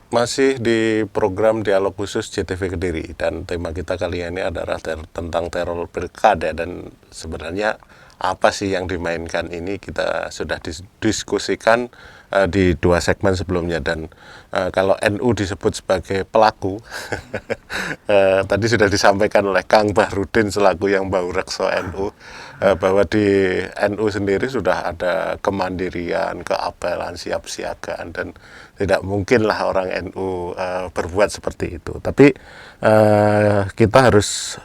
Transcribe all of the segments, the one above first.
Masih di program dialog khusus JTV Kediri, dan tema kita kali ini adalah tentang teror pilkada. Dan sebenarnya apa sih yang dimainkan ini kita sudah diskusikan di 2 segmen sebelumnya. Dan kalau NU disebut sebagai pelaku tadi sudah disampaikan oleh Kang Bahrudin selaku yang bau rekso NU, bahwa di NU sendiri sudah ada kemandirian, keapelan, siap-siagaan, dan tidak mungkinlah orang NU berbuat seperti itu. Tapi kita harus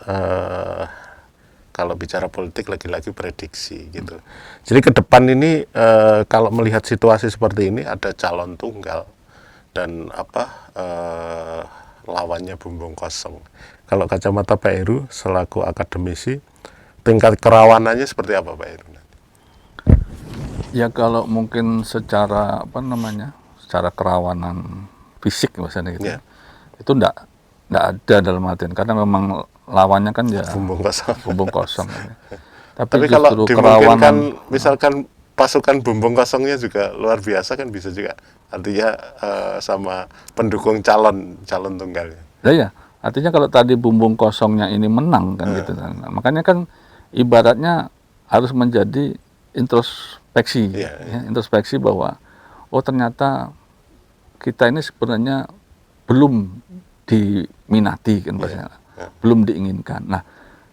kalau bicara politik lagi-lagi prediksi gitu. Jadi ke depan ini kalau melihat situasi seperti ini, ada calon tunggal dan lawannya bumbung kosong. Kalau kacamata Pak Heru selaku akademisi, tingkat kerawanannya seperti apa Pak Heru? Ya kalau mungkin secara secara kerawanan fisik misalnya gitu, itu enggak ada dalam artian, karena memang lawannya kan ya bumbung kosong. Tapi kalau dimungkinkan misalkan pasukan bumbung kosongnya juga luar biasa kan, bisa juga artinya sama pendukung calon tunggalnya. Ya, artinya kalau tadi bumbung kosongnya ini menang kan gitu kan. Makanya kan ibaratnya harus menjadi introspeksi, introspeksi bahwa ternyata kita ini sebenarnya belum diminati kan, belum diinginkan. Nah,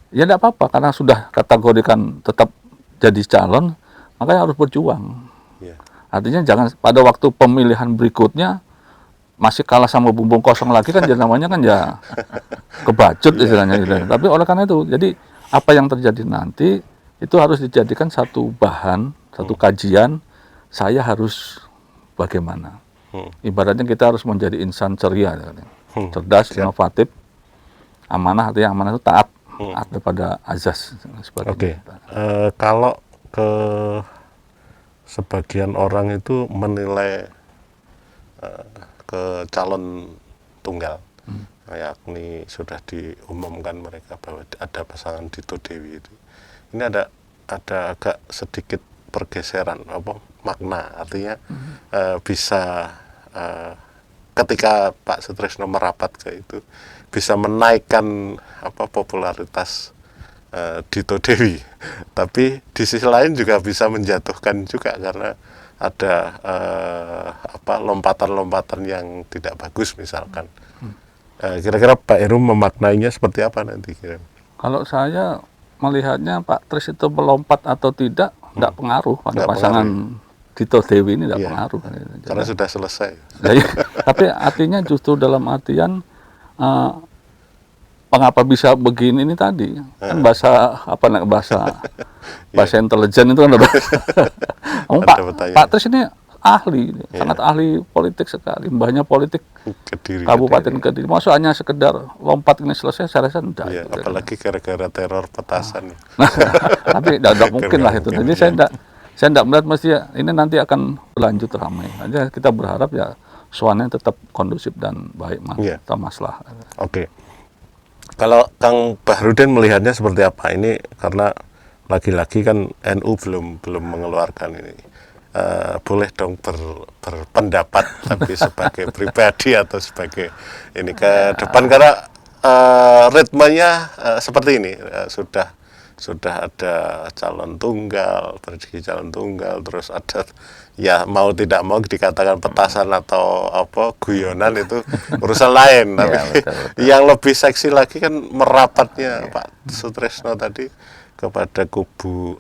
ya tidak apa-apa, karena sudah kategorikan tetap jadi calon, makanya harus berjuang. Artinya jangan pada waktu pemilihan berikutnya masih kalah sama bumbung kosong lagi kan, namanya kan ya kebacut istilahnya gitu. Tapi oleh karena itu, jadi apa yang terjadi nanti itu harus dijadikan satu bahan, satu kajian. Saya harus bagaimana? Ibaratnya kita harus menjadi insan ceria, cerdas, inovatif, amanah. Artinya amanah itu taat kepada azas. Kalau ke sebagian orang itu menilai ke calon tunggal, yakni sudah diumumkan mereka bahwa ada pasangan Dito Dewi itu. Ini ada agak sedikit pergeseran makna, artinya bisa ketika Pak Sutrisno merapat ke itu bisa menaikkan popularitas Dito Dewi, tapi di sisi lain juga bisa menjatuhkan juga karena ada lompatan-lompatan yang tidak bagus misalkan. Kira-kira Pak Heru memaknainya seperti apa nanti kira? Kalau saya melihatnya Pak Tris itu melompat atau tidak pengaruh pada pasangan Dito Dewi ini, tidak pengaruh. Karena sudah selesai. Tapi artinya justru dalam artian mengapa bisa begini ini tadi kan bahasa intelijen itu kan Pak Tris ini ahli, sangat ahli politik sekali, mbahnya politik Kediri, Kabupaten Kediri. Maksudnya hanya sekedar lompat ini selesai, saya rasa enggak. Apalagi gara-gara teror petasan. Tapi tidak mungkin lah itu. Jadi saya tidak melihat mesti ini nanti akan berlanjut ramai. Aja kita berharap ya suasananya tetap kondusif dan baik, masalah. Oke. Kalau Kang Bahrudin melihatnya seperti apa ini, karena lagi-lagi kan NU belum mengeluarkan ini. Boleh dong berpendapat tapi sebagai pribadi atau sebagai ini ke depan, karena ritmenya seperti ini, sudah ada calon tunggal, prediksi calon tunggal, terus ada ya mau tidak mau dikatakan petasan atau guyonan itu urusan lain. Tapi betul. Yang lebih seksi lagi kan merapatnya Pak Sutrisno tadi kepada kubu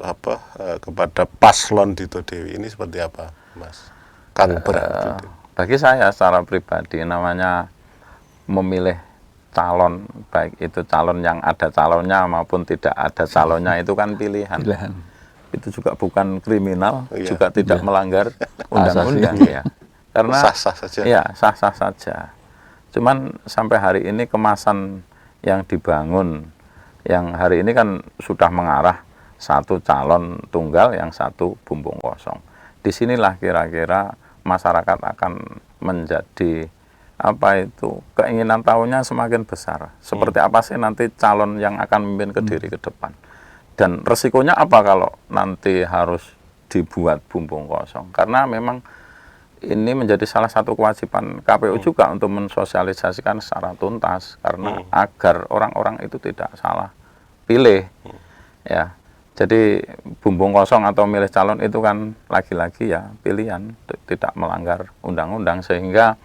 kepada paslon Dito Dewi. Ini seperti apa, Mas Kang Bahrudin? Bagi saya secara pribadi, namanya memilih calon, baik itu calon yang ada calonnya maupun tidak ada calonnya, itu kan pilihan. Itu juga bukan kriminal, juga tidak melanggar undang-undang ya. Karena sah-sah saja. Ya, sah-sah saja. Cuman sampai hari ini kemasan yang dibangun, yang hari ini kan sudah mengarah satu calon tunggal, yang satu bumbung kosong. Disinilah kira-kira masyarakat akan menjadi keinginan tahunya semakin besar. Seperti apa sih nanti calon yang akan memimpin Kediri ke depan? Dan resikonya apa kalau nanti harus dibuat bumbung kosong? Karena memang ini menjadi salah satu kewajiban KPU juga untuk mensosialisasikan secara tuntas karena agar orang-orang itu tidak salah pilih ya. Jadi bumbung kosong atau milih calon itu kan lagi-lagi ya pilihan, tidak melanggar undang-undang, sehingga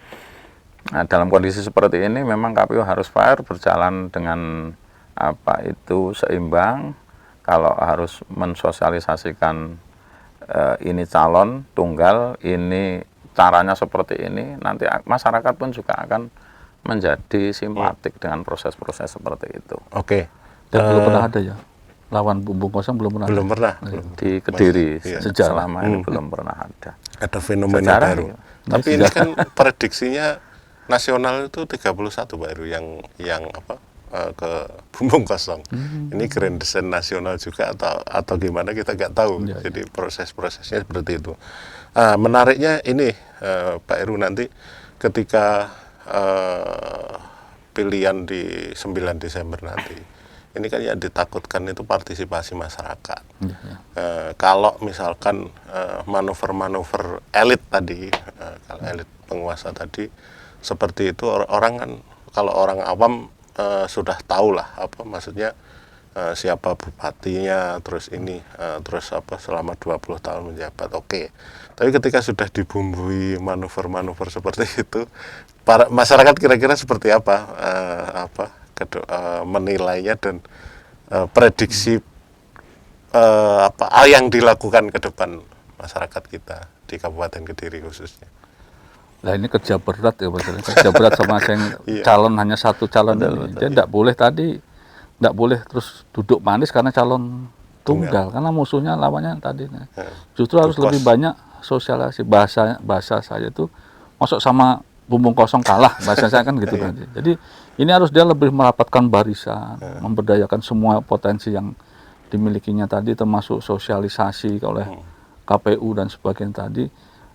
dalam kondisi seperti ini memang KPU harus fair, berjalan dengan apa itu seimbang. Kalau harus mensosialisasikan ini calon tunggal, ini caranya seperti ini, nanti masyarakat pun juga akan menjadi simpatik dengan proses-proses seperti itu. Oke. Dan belum pernah ada ya lawan bumbung kosong, belum pernah. Belum pernah. Di Kediri Sejarah. selama ini belum pernah ada. Ada fenomena Sejarah, baru. iya. Tapi ini kan prediksinya nasional itu 31 Pak Heru yang apa ke bumbung kosong. Ini grand design nasional juga atau gimana kita nggak tahu. Ya, Jadi proses-prosesnya seperti itu. Menariknya ini Pak Heru, nanti ketika pilihan di 9 Desember nanti, ini kan yang ditakutkan itu partisipasi masyarakat. Kalau misalkan manuver-manuver elit tadi, kalau elit penguasa tadi seperti itu, orang kan, kalau orang awam sudah tahu lah apa maksudnya, siapa bupatinya, terus ini terus apa selama 20 tahun menjabat, oke. Tapi ketika sudah dibumbui manuver-manuver seperti itu, para masyarakat kira-kira seperti apa menilainya, dan prediksi apa yang dilakukan ke depan masyarakat kita di Kabupaten Kediri khususnya. Nah ini kerja berat ya Pak, kerja berat sama yang calon hanya satu calon ini. Jadi tidak boleh tidak boleh terus duduk manis karena calon tunggal, karena musuhnya lawannya tadi. Justru harus lebih banyak sosialisasi. Bahasa saya itu masuk sama bumbung kosong kalah, bahasa saya kan gitu tadi. Jadi ini harus dia lebih merapatkan barisan, memberdayakan semua potensi yang dimilikinya tadi, termasuk sosialisasi oleh KPU dan sebagainya tadi,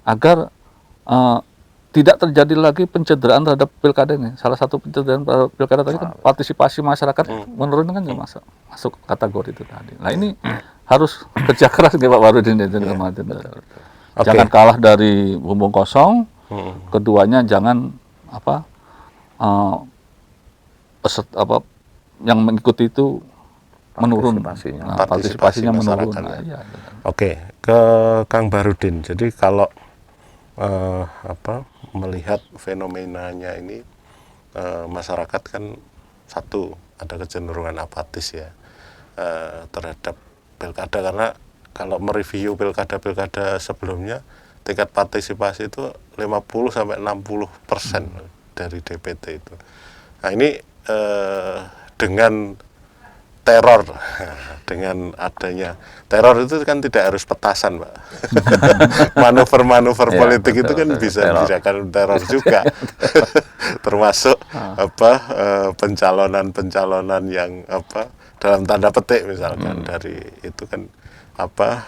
agar tidak terjadi lagi pencederaan terhadap pilkada ini. Salah satu pencederaan terhadap pilkada tadi kan partisipasi masyarakat menurun, kan masuk kategori itu tadi. Nah ini harus kerja keras Pak Warudin itu kemarin. Jangan kalah dari bumbung kosong. Keduanya jangan yang mengikuti itu menurun, partisipasinya menurun. Oke, ke Kang Barudin. Jadi kalau melihat fenomenanya ini, masyarakat kan satu ada kecenderungan apatis ya terhadap pilkada, karena kalau mereview pilkada sebelumnya tingkat partisipasi itu 50-60% dari DPT itu. Nah ini dengan teror, dengan adanya teror itu kan tidak harus petasan, Pak. Manuver-manuver politik itu kan bisa dirasakan teror juga. Termasuk pencalonan yang dalam tanda petik misalkan dari itu kan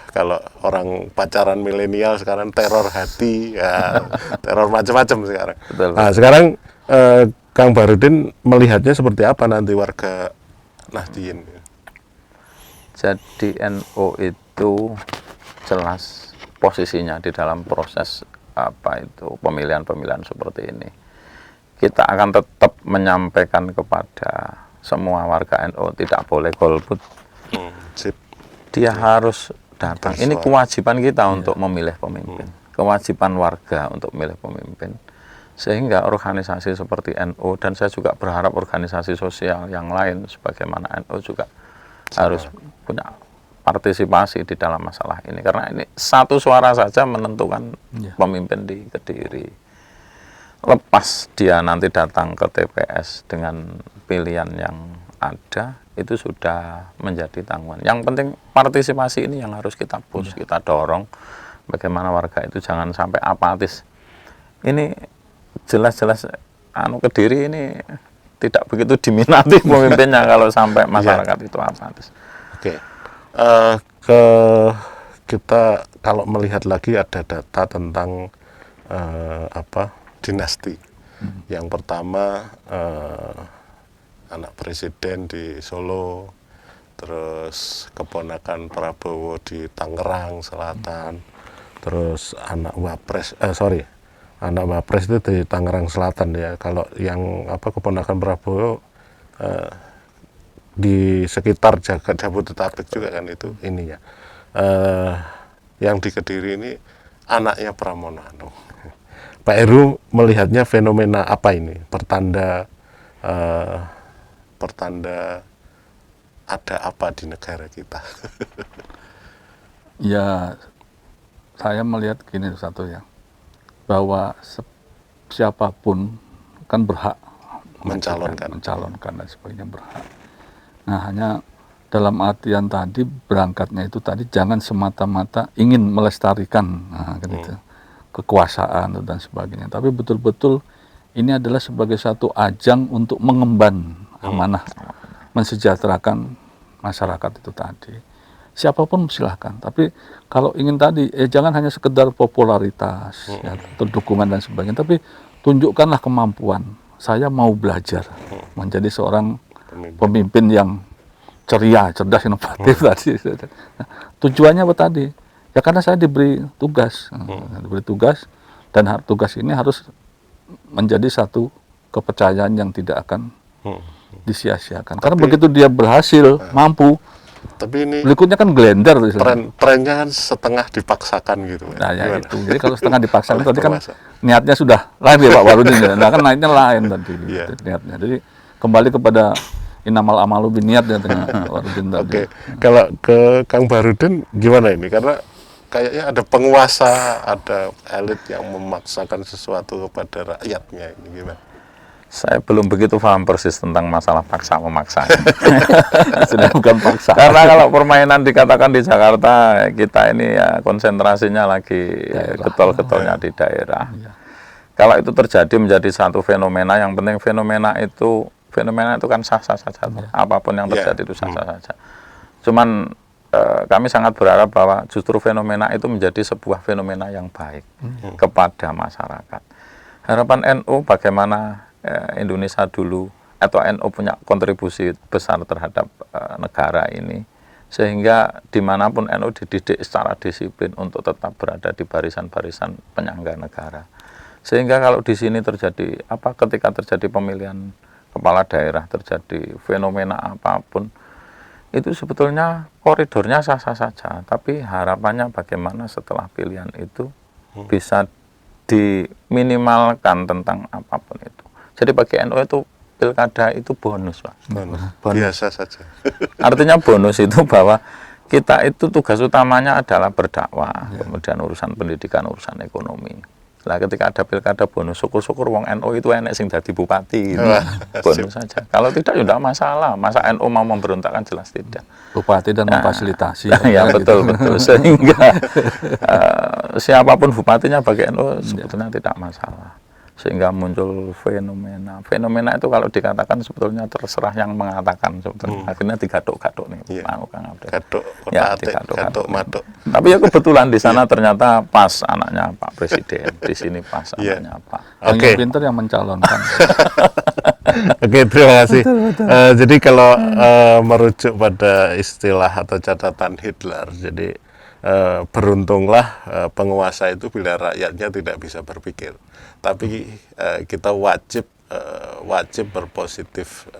kalau orang pacaran milenial sekarang teror hati, ya, teror macam-macam sekarang. Nah, sekarang Kang Barudin melihatnya seperti apa nanti warga Nahdien? Jadi NU itu jelas posisinya di dalam proses pemilihan seperti ini. Kita akan tetap menyampaikan kepada semua warga NU tidak boleh golput. Dia harus datang. Ini kewajiban kita untuk memilih pemimpin, kewajiban warga untuk memilih pemimpin. Sehingga organisasi seperti NU, dan saya juga berharap organisasi sosial yang lain sebagaimana NU juga harus punya partisipasi di dalam masalah ini, karena ini satu suara saja menentukan pemimpin di Kediri. Lepas dia nanti datang ke TPS dengan pilihan yang ada, itu sudah menjadi tanggungan. Yang penting partisipasi ini yang harus kita push, kita dorong bagaimana warga itu jangan sampai apatis. Ini jelas-jelas Kediri ini tidak begitu diminati pemimpinnya kalau sampai masyarakat itu apatis. Oke. Kita kalau melihat lagi ada data tentang dinasti. Yang pertama anak presiden di Solo, terus keponakan Prabowo di Tangerang Selatan, terus anak anak Wapres itu di Tangerang Selatan ya. Kalau yang keponakan Prabowo di sekitar Jabodetabek juga kan itu ininya. Yang di Kediri ini anaknya Pramono Anung. Pak Heru melihatnya fenomena apa ini? Pertanda ada apa di negara kita? Ya, saya melihat gini satu ya, bahwa siapapun kan berhak mencalonkan dan sebagainya, berhak. Nah, hanya dalam artian tadi berangkatnya itu tadi jangan semata-mata ingin melestarikan gitu, kekuasaan dan sebagainya, tapi betul-betul ini adalah sebagai satu ajang untuk mengemban amanah, mensejahterakan masyarakat itu tadi. Siapapun silahkan, tapi kalau ingin tadi jangan hanya sekedar popularitas ya, atau dukungan dan sebagainya, tapi tunjukkanlah kemampuan. Saya mau belajar menjadi seorang pemimpin yang ceria, cerdas, inovatif tadi. Tujuannya apa tadi? Ya karena saya diberi tugas, dan tugas ini harus menjadi satu kepercayaan yang tidak akan disia-siakan. Karena begitu dia berhasil, mampu, tapi ini berikutnya kan glender. Trennya kan setengah dipaksakan gitu. Nah ya itu. Jadi kalau setengah dipaksakan tadi kan niatnya sudah lain ya Pak Warudin. Nah kan niatnya lain tadi. Niatnya. Jadi kembali kepada inamal amalu biniat ya Pak Warudin tadi. Oke. Kalau ke Kang Barudin gimana ini? Karena kayaknya ada penguasa, ada elit yang memaksakan sesuatu kepada rakyatnya, ini gimana? Saya belum begitu paham persis tentang masalah paksa-memaksa. Sudah bukan paksa. Karena kalau permainan dikatakan di Jakarta, kita ini ya konsentrasinya lagi getol-getolnya di daerah. Kalau itu terjadi menjadi satu fenomena, yang penting fenomena itu kan sah-sah saja. Apapun yang terjadi itu sah-sah saja. Cuman kami sangat berharap bahwa justru fenomena itu menjadi sebuah fenomena yang baik kepada masyarakat. Harapan NU bagaimana Indonesia dulu atau NU punya kontribusi besar terhadap negara ini, sehingga dimanapun NU dididik secara disiplin untuk tetap berada di barisan-barisan penyangga negara, sehingga kalau di sini terjadi ketika terjadi pemilihan kepala daerah, terjadi fenomena apapun, itu sebetulnya koridornya sah-sah saja, tapi harapannya bagaimana setelah pilihan itu bisa diminimalkan tentang apapun itu. Jadi bagi NU itu pilkada itu bonus, Pak. Bonus. Biasa saja. Artinya bonus itu bahwa kita itu tugas utamanya adalah berdakwah, kemudian urusan pendidikan, urusan ekonomi. Lah ketika ada pilkada bonus, syukur-syukur wong NU itu enek sing dadi bupati gitu. Bonus saja. Kalau tidak ya tidak masalah. Masa NU mau memberontak kan jelas tidak. Bupati dan memfasilitasi. Ya betul betul. Sehingga siapapun bupatinya bagi NU sebetulnya tidak masalah. Sehingga muncul fenomena itu kalau dikatakan sebetulnya terserah yang mengatakan sebetulnya. Akhirnya digaduk-gaduk nih mau Kang Abdul. Gaduk matuk. Tapi ya kebetulan di sana ternyata pas anaknya Pak Presiden, di sini pas anaknya Pak. Yang pintar yang mencalonkan. Oke, terima kasih. Jadi kalau merujuk pada istilah atau catatan Hitler, jadi beruntunglah penguasa itu bila rakyatnya tidak bisa berpikir. Tapi kita wajib berpositif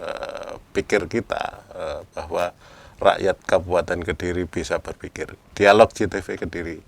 pikir kita bahwa rakyat Kabupaten Kediri bisa berpikir. Dialog CTV Kediri